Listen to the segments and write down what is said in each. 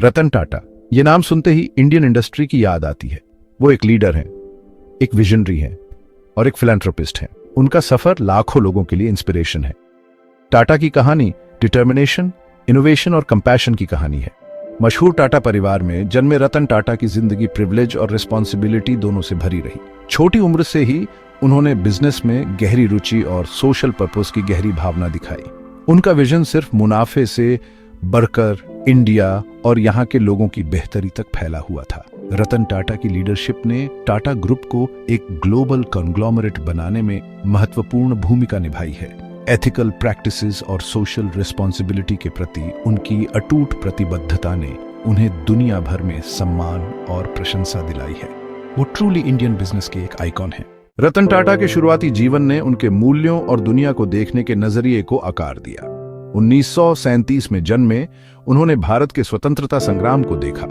रतन टाटा, ये नाम सुनते ही इंडियन इंडस्ट्री की याद आती है। वो एक लीडर हैं, एक विजनरी हैं और एक फिलैंथ्रोपिस्ट हैं। उनका सफर लाखों लोगों के लिए इंस्पिरेशन है। टाटा की कहानी डिटर्मिनेशन, इनोवेशन और कंपैशन की कहानी है। मशहूर टाटा परिवार में जन्मे रतन टाटा की जिंदगी प्रिविलेज और रिस्पॉन्सिबिलिटी दोनों से भरी रही। छोटी उम्र से ही उन्होंने बिजनेस में गहरी रुचि और सोशल पर्पस की गहरी भावना दिखाई। उनका विजन सिर्फ मुनाफे से बढ़कर इंडिया और यहाँ के लोगों की बेहतरी तक फैला हुआ था। रतन टाटा की लीडरशिप ने टाटा ग्रुप को एक ग्लोबल कॉन्ग्लोमरेट बनाने में महत्वपूर्ण भूमिका निभाई है। एथिकल प्रैक्टिसेस और सोशल रिस्पॉन्सिबिलिटी के प्रति उनकी अटूट प्रतिबद्धता ने उन्हें दुनिया भर में सम्मान और प्रशंसा दिलाई है। वो ट्रूली इंडियन बिजनेस के एक आइकॉन हैं। रतन टाटा के शुरुआती जीवन ने उनके मूल्यों और दुनिया को देखने के नजरिए को आकार दिया। 1937 में जन्मे उन्होंने भारत के स्वतंत्रता संग्राम को देखा।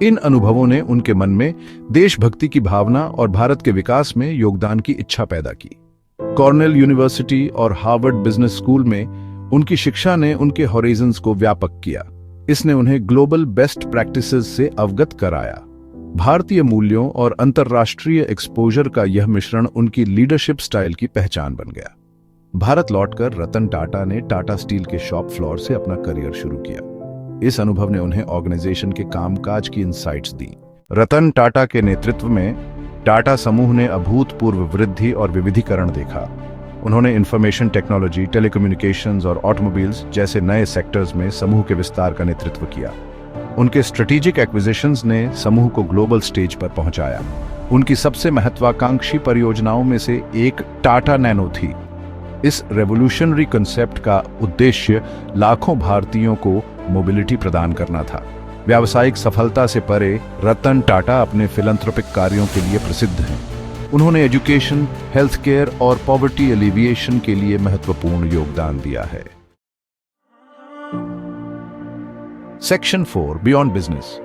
इन अनुभवों ने उनके मन में देशभक्ति की भावना और भारत के विकास में योगदान की इच्छा पैदा की। कॉर्नेल यूनिवर्सिटी और हार्वर्ड बिजनेस स्कूल में उनकी शिक्षा ने उनके हॉरिजन्स को व्यापक किया। इसने उन्हें ग्लोबल बेस्ट प्रैक्टिसेस से अवगत कराया। भारतीय मूल्यों और अंतर्राष्ट्रीय एक्सपोजर का यह मिश्रण उनकी लीडरशिप स्टाइल की पहचान बन गया। भारत लौटकर रतन टाटा ने टाटा स्टील के शॉप फ्लोर से अपना करियर शुरू किया। इस अनुभव ने उन्हें ऑर्गेनाइजेशन के कामकाज की इंसाइट्स दी। रतन टाटा के नेतृत्व में टाटा समूह ने अभूतपूर्व वृद्धि और विविधीकरण देखा। उन्होंने इंफॉर्मेशन टेक्नोलॉजी, टेलीकम्युनिकेशंस और ऑटोमोबाइल्स जैसे नए सेक्टर्स में समूह के विस्तार का नेतृत्व किया। उनके स्ट्रेटेजिक एक्विजिशंस ने समूह को ग्लोबल स्टेज पर पहुंचाया। उनकी सबसे महत्वाकांक्षी परियोजनाओं में से एक टाटा नैनो थी। इस रेवोल्यूशनरी कंसेप्ट का उद्देश्य लाखों भारतीयों को मोबिलिटी प्रदान करना था। व्यावसायिक सफलता से परे रतन टाटा अपने फिलैंथ्रोपिक कार्यों के लिए प्रसिद्ध हैं। उन्होंने एजुकेशन, हेल्थ केयर और पॉवर्टी एलिविएशन के लिए महत्वपूर्ण योगदान दिया है। Section 4 beyond business.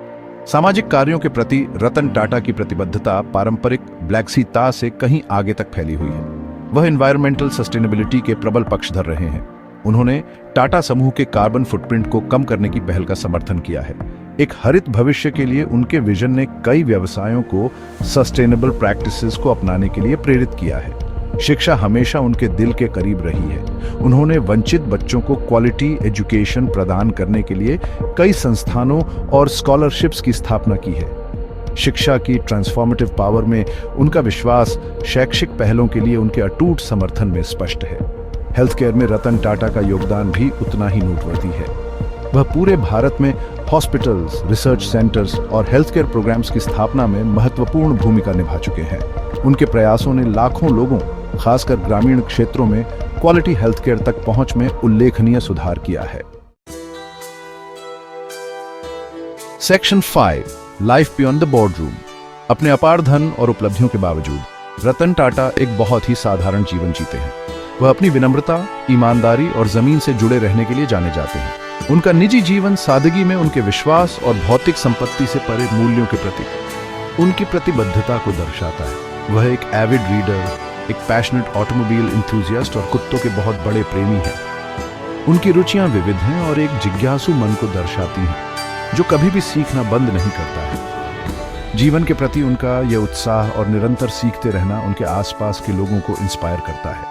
सामाजिक कार्यों के प्रति रतन टाटा की प्रतिबद्धता पारंपरिक ब्लैकसीता से कहीं आगे तक फैली हुई है। वह एनवायरमेंटल सस्टेनेबिलिटी के प्रबल पक्षधर रहे हैं। उन्होंने टाटा समूह के कार्बन फुटप्रिंट को कम करने की पहल का समर्थन किया है। एक हरित भविष्य के लिए उनके विजन ने कई व्यवसायों को सस्टेनेबल प्रैक्टिसेस को अपनाने के लिए प्रेरित किया है। शिक्षा हमेशा उनके दिल के करीब रही है। उन्होंने वंचित बच्चों को क्वालिटी एजुकेशन प्रदान करने के लिए कई संस्थानों और स्कॉलरशिप्स की स्थापना की है। शिक्षा की ट्रांसफॉर्मेटिव पावर में उनका विश्वास शैक्षिक पहलों के लिए उनके अटूट समर्थन में स्पष्ट है। हेल्थ केयर में रतन टाटा का योगदान भी उतना ही नोटवर्दी है। वह पूरे भारत में हॉस्पिटल्स, रिसर्च सेंटर्स और हेल्थ केयर प्रोग्राम्स की स्थापना में महत्वपूर्ण भूमिका निभा चुके हैं। उनके प्रयासों ने लाखों लोगों, खासकर ग्रामीण क्षेत्रों में क्वालिटी हेल्थ केयर तक पहुंच में उल्लेखनीय सुधार किया है। Section 5 life beyond the boardroom. अपने अपार धन और उपलब्धियों के बावजूद रतन टाटा एक बहुत ही साधारण जीवन जीते हैं। वह अपनी विनम्रता, ईमानदारी और जमीन से जुड़े रहने के लिए जाने जाते हैं। उनका निजी जीवन सादगी में उनके विश्वास और भौतिक संपत्ति से परे मूल्यों के प्रति उनकी प्रतिबद्धता को दर्शाता है। वह एक एविड रीडर, एक पैशनेट ऑटोमोबाइल इंथुजियास्ट और कुत्तों के बहुत बड़े प्रेमी हैं। उनकी रुचियां विविध हैं और एक जिज्ञासु मन को दर्शाती हैं, जो कभी भी सीखना बंद नहीं करता है। जीवन के प्रति उनका यह उत्साह और निरंतर सीखते रहना उनके आसपास के लोगों को इंस्पायर करता है।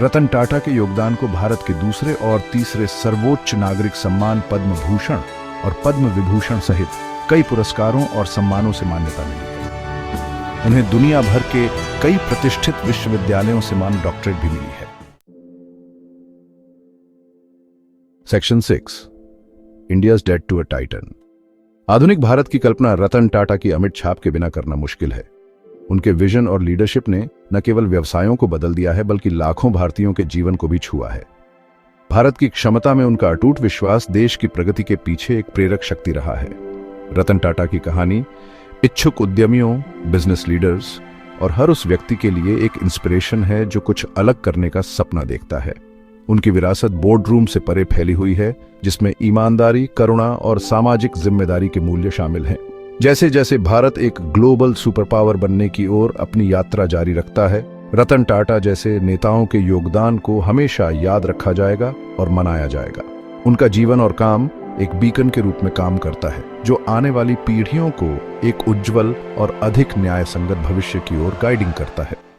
रतन टाटा के योगदान को भारत के दूसरे और तीसरे सर्वोच्च नागरिक सम्मान पद्म भूषण और पद्म विभूषण सहित कई पुरस्कारों और सम्मानों से मान्यता मिली है। उन्हें दुनिया भर के कई प्रतिष्ठित विश्वविद्यालयों से मानद डॉक्टरेट भी मिली है। Section 6 India's debt to a titan. आधुनिक भारत की कल्पना रतन टाटा की अमिट छाप के बिना करना मुश्किल है। उनके विजन और लीडरशिप ने न केवल व्यवसायों को बदल दिया है, बल्कि लाखों भारतीयों के जीवन को भी छुआ है। भारत की क्षमता में उनका अटूट विश्वास देश की प्रगति के पीछे एक प्रेरक शक्ति रहा है। रतन टाटा की कहानी इच्छुक उद्यमियों, बिजनेस लीडर्स और हर उस व्यक्ति के लिए एक इंस्पिरेशन है जो कुछ अलग करने का सपना देखता है। उनकी विरासत बोर्डरूम से परे फैली हुई है, जिसमें ईमानदारी, करुणा और सामाजिक जिम्मेदारी के मूल्य शामिल हैं। जैसे जैसे भारत एक ग्लोबल सुपर पावर बनने की ओर अपनी यात्रा जारी रखता है, रतन टाटा जैसे नेताओं के योगदान को हमेशा याद रखा जाएगा और मनाया जाएगा। उनका जीवन और काम एक बीकन के रूप में काम करता है जो आने वाली पीढ़ियों को एक उज्जवल और अधिक न्याय संगत भविष्य की ओर गाइडिंग करता है।